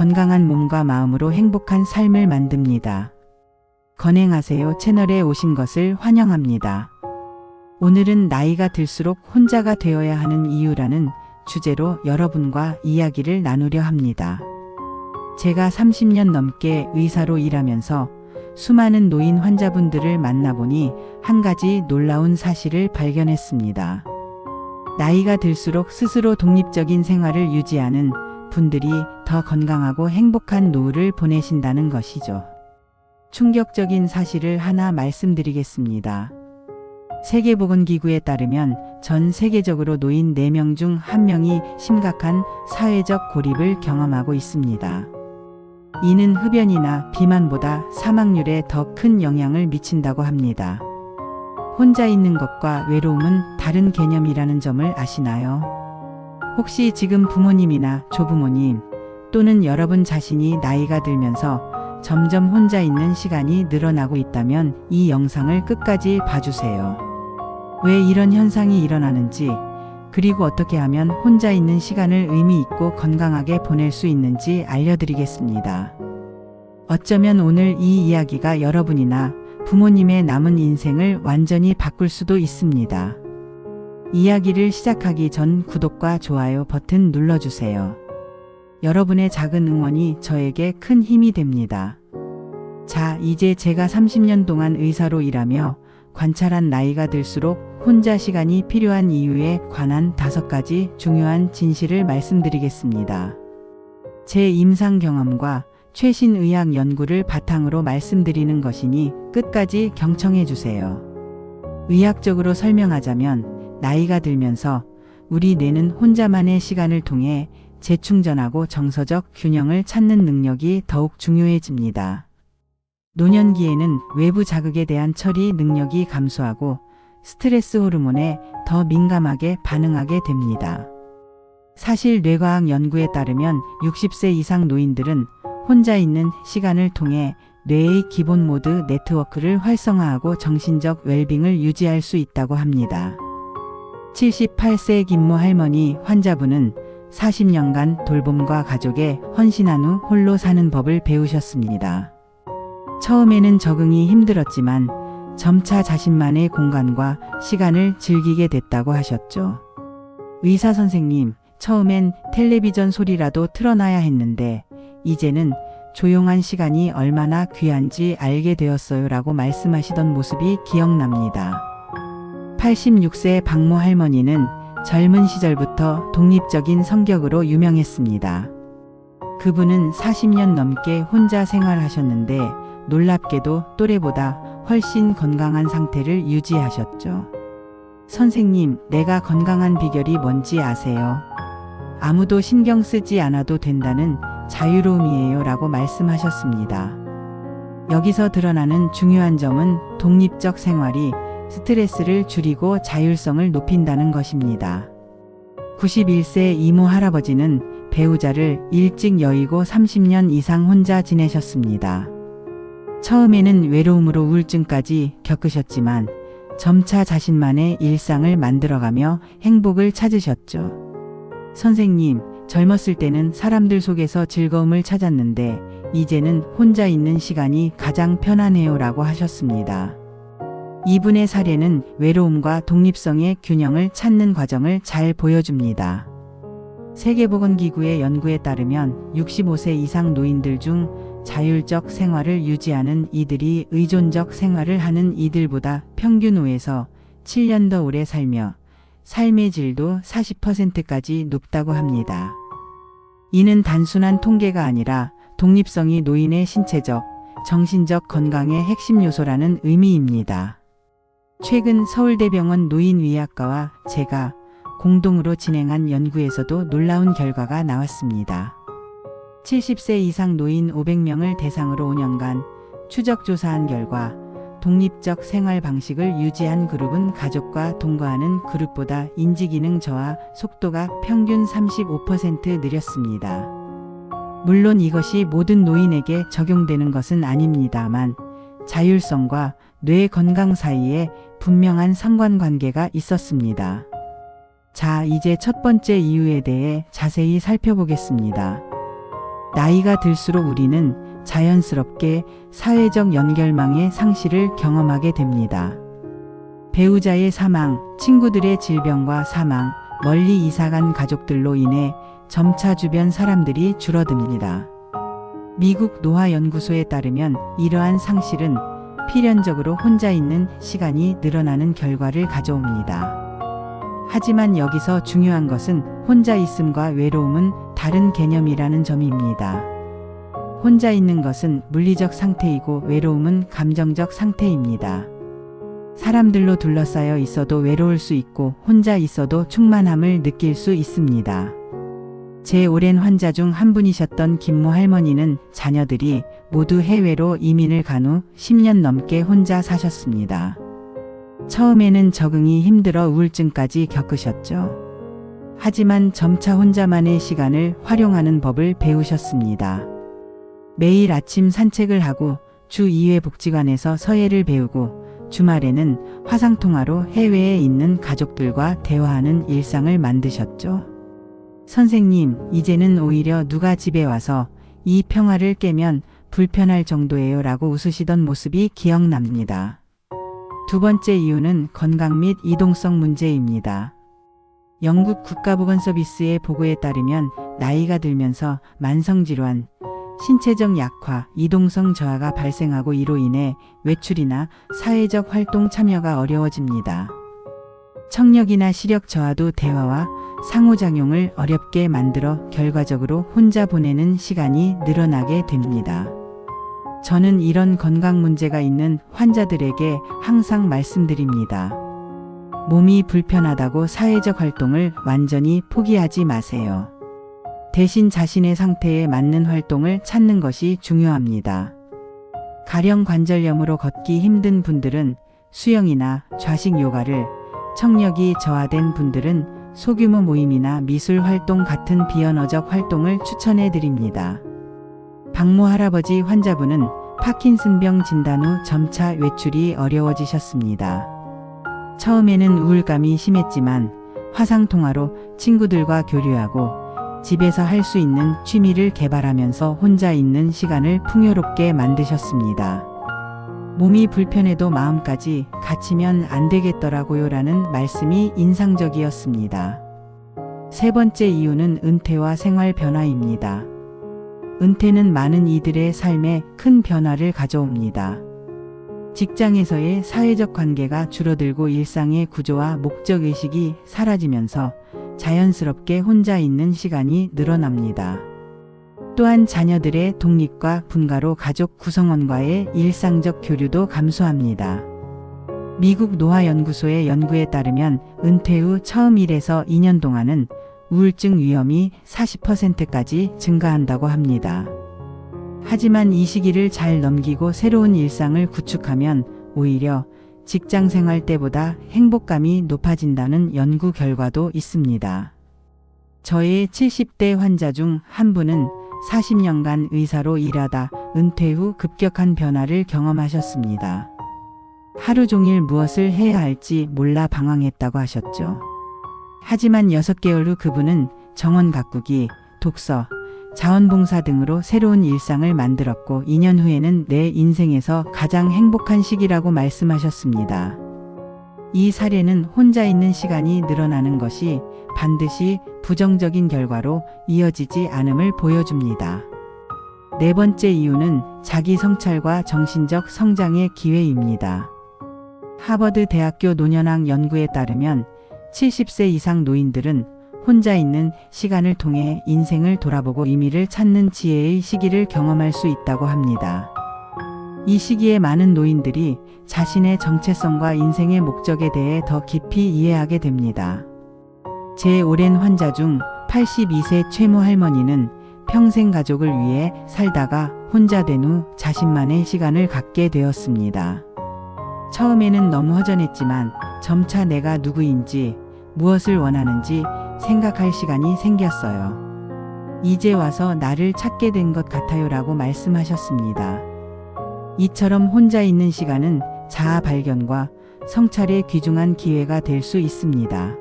건강한 몸과 마음으로 행복한 삶을 만듭니다. 건행하세요 채널에 오신 것을 환영합니다. 오늘은 나이가 들수록 혼자가 되어야 하는 이유라는 주제로 여러분과 이야기를 나누려 합니다. 제가 30년 넘게 의사로 일하면서 수많은 노인 환자분들을 만나보니 한 가지 놀라운 사실을 발견했습니다. 나이가 들수록 스스로 독립적인 생활을 유지하는 분들이 더 건강하고 행복한 노후를 보내신다는 것이죠. 충격적인 사실을 하나 말씀드리겠습니다. 세계보건기구에 따르면 전 세계적으로 노인 4명 중 1명이 심각한 사회적 고립을 경험하고 있습니다. 이는 흡연이나 비만보다 사망률에 더 큰 영향을 미친다고 합니다. 혼자 있는 것과 외로움은 다른 개념이라는 점을 아시나요? 혹시 지금 부모님이나 조부모님 또는 여러분 자신이 나이가 들면서 점점 혼자 있는 시간이 늘어나고 있다면 이 영상을 끝까지 봐주세요. 왜 이런 현상이 일어나는지, 그리고 어떻게 하면 혼자 있는 시간을 의미 있고 건강하게 보낼 수 있는지 알려드리겠습니다. 어쩌면 오늘 이 이야기가 여러분이나 부모님의 남은 인생을 완전히 바꿀 수도 있습니다. 이야기를 시작하기 전 구독과 좋아요 버튼 눌러주세요. 여러분의 작은 응원이 저에게 큰 힘이 됩니다. 자, 이제 제가 30년 동안 의사로 일하며 관찰한 나이가 들수록 혼자 시간이 필요한 이유에 관한 5가지 중요한 진실을 말씀드리겠습니다. 제 임상 경험과 최신 의학 연구를 바탕으로 말씀드리는 것이니 끝까지 경청해 주세요. 의학적으로 설명하자면 나이가 들면서 우리 뇌는 혼자만의 시간을 통해 재충전하고 정서적 균형을 찾는 능력이 더욱 중요해집니다. 노년기에는 외부 자극에 대한 처리 능력이 감소하고 스트레스 호르몬에 더 민감하게 반응하게 됩니다. 사실 뇌과학 연구에 따르면 60세 이상 노인들은 혼자 있는 시간을 통해 뇌의 기본 모드 네트워크를 활성화하고 정신적 웰빙을 유지할 수 있다고 합니다. 78세 김모 할머니 환자분은 40년간 돌봄과 가족에 헌신한 후 홀로 사는 법을 배우셨습니다. 처음에는 적응이 힘들었지만 점차 자신만의 공간과 시간을 즐기게 됐다고 하셨죠. 의사 선생님, 처음엔 텔레비전 소리라도 틀어놔야 했는데 이제는 조용한 시간이 얼마나 귀한지 알게 되었어요 라고 말씀하시던 모습이 기억납니다. 86세 박모 할머니는 젊은 시절부터 독립적인 성격으로 유명했습니다. 그분은 40년 넘게 혼자 생활하셨는데 놀랍게도 또래보다 훨씬 건강한 상태를 유지하셨죠. 선생님, 내가 건강한 비결이 뭔지 아세요? 아무도 신경 쓰지 않아도 된다는 자유로움이에요 라고 말씀하셨습니다. 여기서 드러나는 중요한 점은 독립적 생활이 스트레스를 줄이고 자율성을 높인다는 것입니다. 91세 이모 할아버지는 배우자를 일찍 여의고 30년 이상 혼자 지내셨습니다. 처음에는 외로움으로 우울증까지 겪으셨지만 점차 자신만의 일상을 만들어가며 행복을 찾으셨죠. 선생님, 젊었을 때는 사람들 속에서 즐거움을 찾았는데 이제는 혼자 있는 시간이 가장 편안해요 라고 하셨습니다. 이분의 사례는 외로움과 독립성의 균형을 찾는 과정을 잘 보여줍니다. 세계보건기구의 연구에 따르면 65세 이상 노인들 중 자율적 생활을 유지하는 이들이 의존적 생활을 하는 이들보다 평균 5에서 7년 더 오래 살며 삶의 질도 40%까지 높다고 합니다. 이는 단순한 통계가 아니라 독립성이 노인의 신체적, 정신적 건강의 핵심 요소라는 의미입니다. 최근 서울대병원 노인의학과와 제가 공동으로 진행한 연구에서도 놀라운 결과가 나왔습니다. 70세 이상 노인 500명을 대상으로 5년간 추적 조사한 결과 독립적 생활 방식을 유지한 그룹은 가족과 동거하는 그룹보다 인지기능 저하 속도가 평균 35% 느렸습니다. 물론 이것이 모든 노인에게 적용되는 것은 아닙니다만 자율성과 뇌 건강 사이에 분명한 상관관계가 있었습니다. 자, 이제 첫 번째 이유에 대해 자세히 살펴보겠습니다. 나이가 들수록 우리는 자연스럽게 사회적 연결망의 상실을 경험하게 됩니다. 배우자의 사망, 친구들의 질병과 사망, 멀리 이사간 가족들로 인해 점차 주변 사람들이 줄어듭니다. 미국 노화연구소에 따르면 이러한 상실은 필연적으로 혼자 있는 시간이 늘어나는 결과를 가져옵니다. 하지만 여기서 중요한 것은 혼자 있음과 외로움은 다른 개념이라는 점입니다. 혼자 있는 것은 물리적 상태이고 외로움은 감정적 상태입니다. 사람들로 둘러싸여 있어도 외로울 수 있고 혼자 있어도 충만함을 느낄 수 있습니다. 제 오랜 환자 중 한 분이셨던 김모 할머니는 자녀들이 모두 해외로 이민을 간 후 10년 넘게 혼자 사셨습니다. 처음에는 적응이 힘들어 우울증까지 겪으셨죠. 하지만 점차 혼자만의 시간을 활용하는 법을 배우셨습니다. 매일 아침 산책을 하고 주 2회 복지관에서 서예를 배우고 주말에는 화상통화로 해외에 있는 가족들과 대화하는 일상을 만드셨죠. 선생님, 이제는 오히려 누가 집에 와서 이 평화를 깨면 불편할 정도예요 라고 웃으시던 모습이 기억납니다. 두 번째 이유는 건강 및 이동성 문제입니다. 영국 국가보건서비스의 보고에 따르면 나이가 들면서 만성질환, 신체적 약화, 이동성 저하가 발생하고 이로 인해 외출이나 사회적 활동 참여가 어려워집니다. 청력이나 시력 저하도 대화와 상호작용을 어렵게 만들어 결과적으로 혼자 보내는 시간이 늘어나게 됩니다. 저는 이런 건강 문제가 있는 환자들에게 항상 말씀드립니다. 몸이 불편하다고 사회적 활동을 완전히 포기하지 마세요. 대신 자신의 상태에 맞는 활동을 찾는 것이 중요합니다. 가령 관절염으로 걷기 힘든 분들은 수영이나 좌식 요가를, 청력이 저하된 분들은 소규모 모임이나 미술 활동 같은 비언어적 활동을 추천해 드립니다. 박모 할아버지 환자분은 파킨슨병 진단 후 점차 외출이 어려워지셨습니다. 처음에는 우울감이 심했지만 화상통화로 친구들과 교류하고 집에서 할 수 있는 취미를 개발하면서 혼자 있는 시간을 풍요롭게 만드셨습니다. 몸이 불편해도 마음까지 갇히면 안 되겠더라고요 라는 말씀이 인상적이었습니다. 세 번째 이유는 은퇴와 생활 변화입니다. 은퇴는 많은 이들의 삶에 큰 변화를 가져옵니다. 직장에서의 사회적 관계가 줄어들고 일상의 구조와 목적의식이 사라지면서 자연스럽게 혼자 있는 시간이 늘어납니다. 또한 자녀들의 독립과 분가로 가족 구성원과의 일상적 교류도 감소합니다. 미국 노화연구소의 연구에 따르면 은퇴 후 처음 1에서 2년 동안은 우울증 위험이 40%까지 증가한다고 합니다. 하지만 이 시기를 잘 넘기고 새로운 일상을 구축하면 오히려 직장 생활 때보다 행복감이 높아진다는 연구 결과도 있습니다. 저의 70대 환자 중 한 분은 40년간 의사로 일하다 은퇴 후 급격한 변화를 경험하셨습니다. 하루 종일 무엇을 해야 할지 몰라 방황했다고 하셨죠. 하지만 6개월 후 그분은 정원 가꾸기, 독서, 자원봉사 등으로 새로운 일상을 만들었고 2년 후에는 내 인생에서 가장 행복한 시기라고 말씀하셨습니다. 이 사례는 혼자 있는 시간이 늘어나는 것이 반드시 부정적인 결과로 이어지지 않음을 보여줍니다. 네 번째 이유는 자기 성찰과 정신적 성장의 기회입니다. 하버드 대학교 노년학 연구에 따르면 70세 이상 노인들은 혼자 있는 시간을 통해 인생을 돌아보고 의미를 찾는 지혜의 시기를 경험할 수 있다고 합니다. 이 시기에 많은 노인들이 자신의 정체성과 인생의 목적에 대해 더 깊이 이해하게 됩니다. 제 오랜 환자 중 82세 최모 할머니는 평생 가족을 위해 살다가 혼자 된 후 자신만의 시간을 갖게 되었습니다. 처음에는 너무 허전했지만 점차 내가 누구인지 무엇을 원하는지 생각할 시간이 생겼어요. 이제 와서 나를 찾게 된 것 같아요 라고 말씀하셨습니다. 이처럼 혼자 있는 시간은 자아 발견과 성찰의 귀중한 기회가 될 수 있습니다.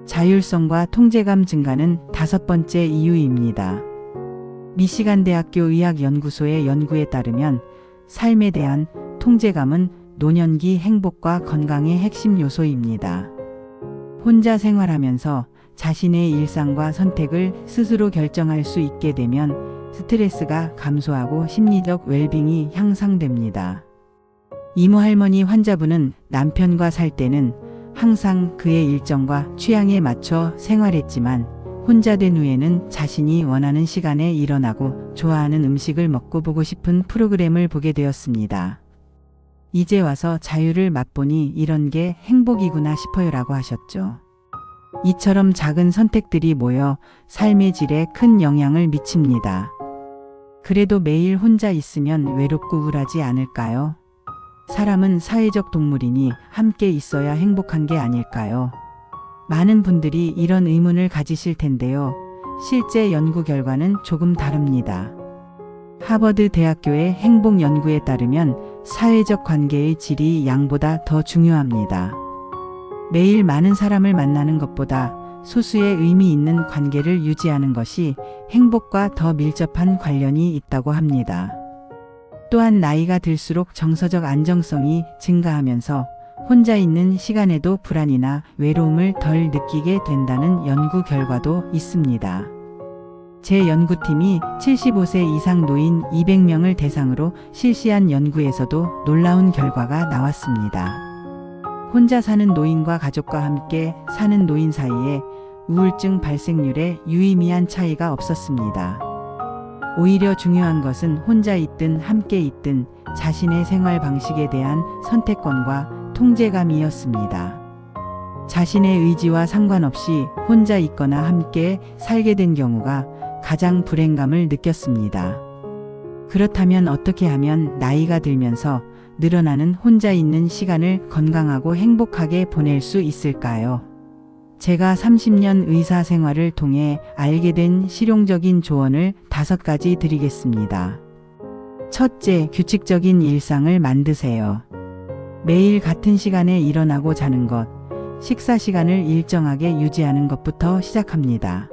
자율성과 통제감 증가는 다섯 번째 이유입니다. 미시간 대학교 의학연구소의 연구에 따르면 삶에 대한 통제감은 노년기 행복과 건강의 핵심 요소입니다. 혼자 생활하면서 자신의 일상과 선택을 스스로 결정할 수 있게 되면 스트레스가 감소하고 심리적 웰빙이 향상됩니다. 이모 할머니 환자분은 남편과 살 때는 항상 그의 일정과 취향에 맞춰 생활했지만 혼자 된 후에는 자신이 원하는 시간에 일어나고 좋아하는 음식을 먹고 보고 싶은 프로그램을 보게 되었습니다. 이제 와서 자유를 맛보니 이런 게 행복이구나 싶어요라고 하셨죠. 이처럼 작은 선택들이 모여 삶의 질에 큰 영향을 미칩니다. 그래도 매일 혼자 있으면 외롭고 우울하지 않을까요? 사람은 사회적 동물이니 함께 있어야 행복한 게 아닐까요? 많은 분들이 이런 의문을 가지실 텐데요. 실제 연구 결과는 조금 다릅니다. 하버드 대학교의 행복 연구에 따르면 사회적 관계의 질이 양보다 더 중요합니다. 매일 많은 사람을 만나는 것보다 소수의 의미 있는 관계를 유지하는 것이 행복과 더 밀접한 관련이 있다고 합니다. 또한 나이가 들수록 정서적 안정성이 증가하면서 혼자 있는 시간에도 불안이나 외로움을 덜 느끼게 된다는 연구 결과도 있습니다. 제 연구팀이 75세 이상 노인 200명을 대상으로 실시한 연구에서도 놀라운 결과가 나왔습니다. 혼자 사는 노인과 가족과 함께 사는 노인 사이에 우울증 발생률에 유의미한 차이가 없었습니다. 오히려 중요한 것은 혼자 있든 함께 있든 자신의 생활 방식에 대한 선택권과 통제감이었습니다. 자신의 의지와 상관없이 혼자 있거나 함께 살게 된 경우가 가장 불행감을 느꼈습니다. 그렇다면 어떻게 하면 나이가 들면서 늘어나는 혼자 있는 시간을 건강하고 행복하게 보낼 수 있을까요? 제가 30년 의사 생활을 통해 알게 된 실용적인 조언을 5가지 드리겠습니다. 첫째, 규칙적인 일상을 만드세요. 매일 같은 시간에 일어나고 자는 것, 식사 시간을 일정하게 유지하는 것부터 시작합니다.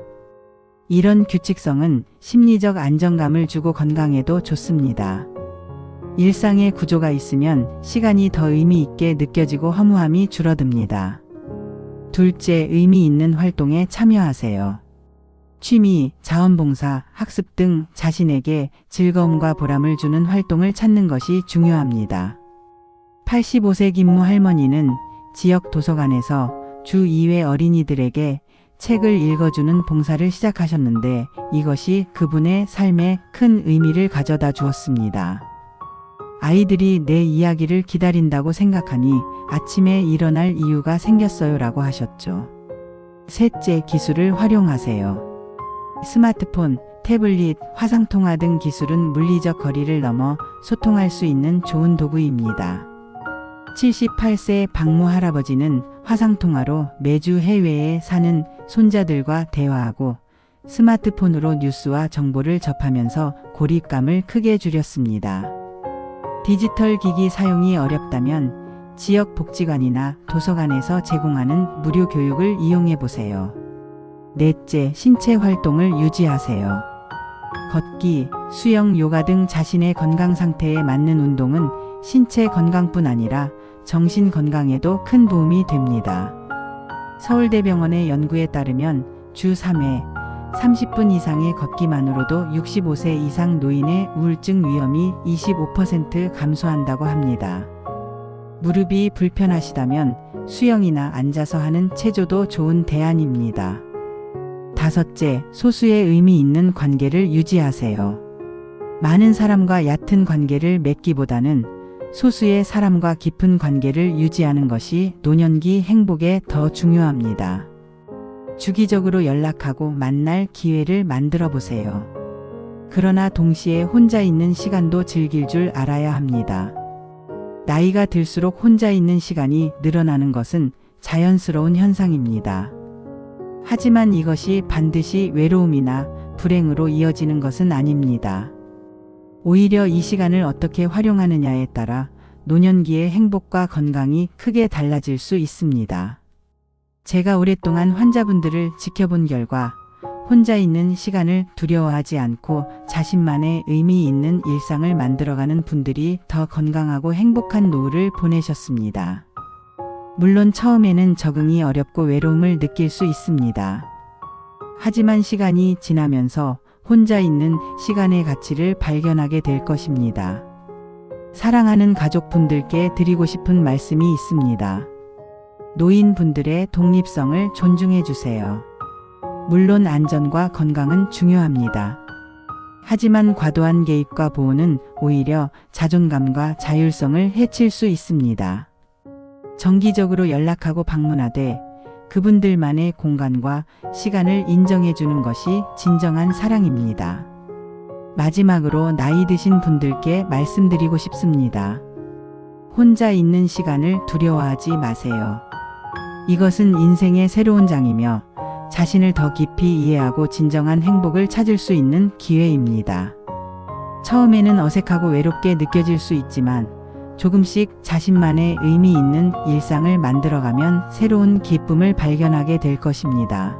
이런 규칙성은 심리적 안정감을 주고 건강에도 좋습니다. 일상의 구조가 있으면 시간이 더 의미 있게 느껴지고 허무함이 줄어듭니다. 둘째, 의미 있는 활동에 참여하세요. 취미, 자원봉사, 학습 등 자신에게 즐거움과 보람을 주는 활동을 찾는 것이 중요합니다. 85세 김모 할머니는 지역 도서관에서 주 2회 어린이들에게 책을 읽어주는 봉사를 시작하셨는데 이것이 그분의 삶에 큰 의미를 가져다 주었습니다. 아이들이 내 이야기를 기다린다고 생각하니 아침에 일어날 이유가 생겼어요 라고 하셨죠. 셋째, 기술을 활용하세요. 스마트폰, 태블릿, 화상통화 등 기술은 물리적 거리를 넘어 소통할 수 있는 좋은 도구입니다. 78세 박모 할아버지는 화상통화로 매주 해외에 사는 손자들과 대화하고 스마트폰으로 뉴스와 정보를 접하면서 고립감을 크게 줄였습니다. 디지털 기기 사용이 어렵다면 지역 복지관이나 도서관에서 제공하는 무료 교육을 이용해 보세요. 넷째, 신체 활동을 유지하세요. 걷기, 수영, 요가 등 자신의 건강 상태에 맞는 운동은 신체 건강뿐 아니라 정신 건강에도 큰 도움이 됩니다. 서울대병원의 연구에 따르면 주 3회 30분 이상의 걷기만으로도 65세 이상 노인의 우울증 위험이 25% 감소한다고 합니다. 무릎이 불편하시다면 수영이나 앉아서 하는 체조도 좋은 대안입니다. 다섯째, 소수의 의미 있는 관계를 유지하세요. 많은 사람과 얕은 관계를 맺기보다는 소수의 사람과 깊은 관계를 유지하는 것이 노년기 행복에 더 중요합니다. 주기적으로 연락하고 만날 기회를 만들어 보세요. 그러나 동시에 혼자 있는 시간도 즐길 줄 알아야 합니다. 나이가 들수록 혼자 있는 시간이 늘어나는 것은 자연스러운 현상입니다. 하지만 이것이 반드시 외로움이나 불행으로 이어지는 것은 아닙니다. 오히려 이 시간을 어떻게 활용하느냐에 따라 노년기의 행복과 건강이 크게 달라질 수 있습니다. 제가 오랫동안 환자분들을 지켜본 결과 혼자 있는 시간을 두려워하지 않고 자신만의 의미 있는 일상을 만들어가는 분들이 더 건강하고 행복한 노후를 보내셨습니다. 물론 처음에는 적응이 어렵고 외로움을 느낄 수 있습니다. 하지만 시간이 지나면서 혼자 있는 시간의 가치를 발견하게 될 것입니다. 사랑하는 가족분들께 드리고 싶은 말씀이 있습니다. 노인분들의 독립성을 존중해 주세요. 물론 안전과 건강은 중요합니다. 하지만 과도한 개입과 보호는 오히려 자존감과 자율성을 해칠 수 있습니다. 정기적으로 연락하고 방문하되 그분들만의 공간과 시간을 인정해 주는 것이 진정한 사랑입니다. 마지막으로 나이 드신 분들께 말씀드리고 싶습니다. 혼자 있는 시간을 두려워하지 마세요. 이것은 인생의 새로운 장이며 자신을 더 깊이 이해하고 진정한 행복을 찾을 수 있는 기회입니다. 처음에는 어색하고 외롭게 느껴질 수 있지만 조금씩 자신만의 의미 있는 일상을 만들어가면 새로운 기쁨을 발견하게 될 것입니다.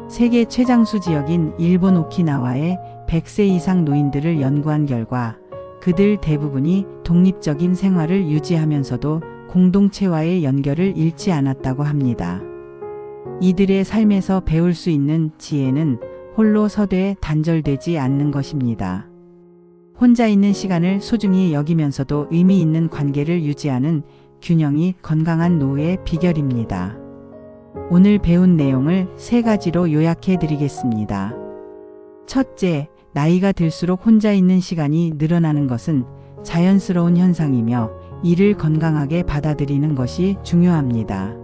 세계 최장수 지역인 일본 오키나와의 100세 이상 노인들을 연구한 결과 그들 대부분이 독립적인 생활을 유지하면서도 공동체와의 연결을 잃지 않았다고 합니다. 이들의 삶에서 배울 수 있는 지혜는 홀로 서되 단절되지 않는 것입니다. 혼자 있는 시간을 소중히 여기면서도 의미 있는 관계를 유지하는 균형이 건강한 노후의 비결입니다. 오늘 배운 내용을 3가지로 요약해 드리겠습니다. 첫째, 나이가 들수록 혼자 있는 시간이 늘어나는 것은 자연스러운 현상이며 이를 건강하게 받아들이는 것이 중요합니다.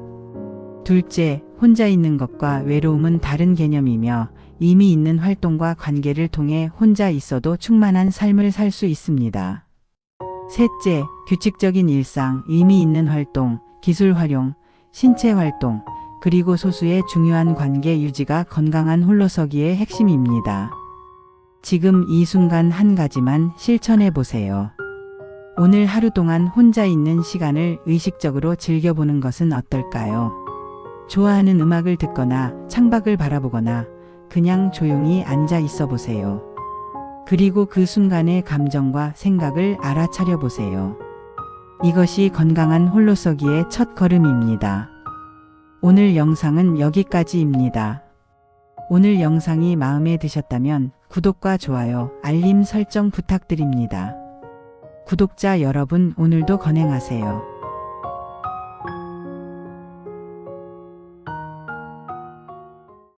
둘째, 혼자 있는 것과 외로움은 다른 개념이며 의미 있는 활동과 관계를 통해 혼자 있어도 충만한 삶을 살 수 있습니다. 셋째, 규칙적인 일상, 의미 있는 활동, 기술 활용, 신체 활동, 그리고 소수의 중요한 관계 유지가 건강한 홀로서기의 핵심입니다. 지금 이 순간 한 가지만 실천해 보세요. 오늘 하루 동안 혼자 있는 시간을 의식적으로 즐겨보는 것은 어떨까요? 좋아하는 음악을 듣거나 창밖을 바라보거나 그냥 조용히 앉아 있어 보세요. 그리고 그 순간의 감정과 생각을 알아차려 보세요. 이것이 건강한 홀로서기의 첫 걸음입니다. 오늘 영상은 여기까지입니다. 오늘 영상이 마음에 드셨다면 구독과 좋아요, 알림 설정 부탁드립니다. 구독자 여러분, 오늘도 건행하세요.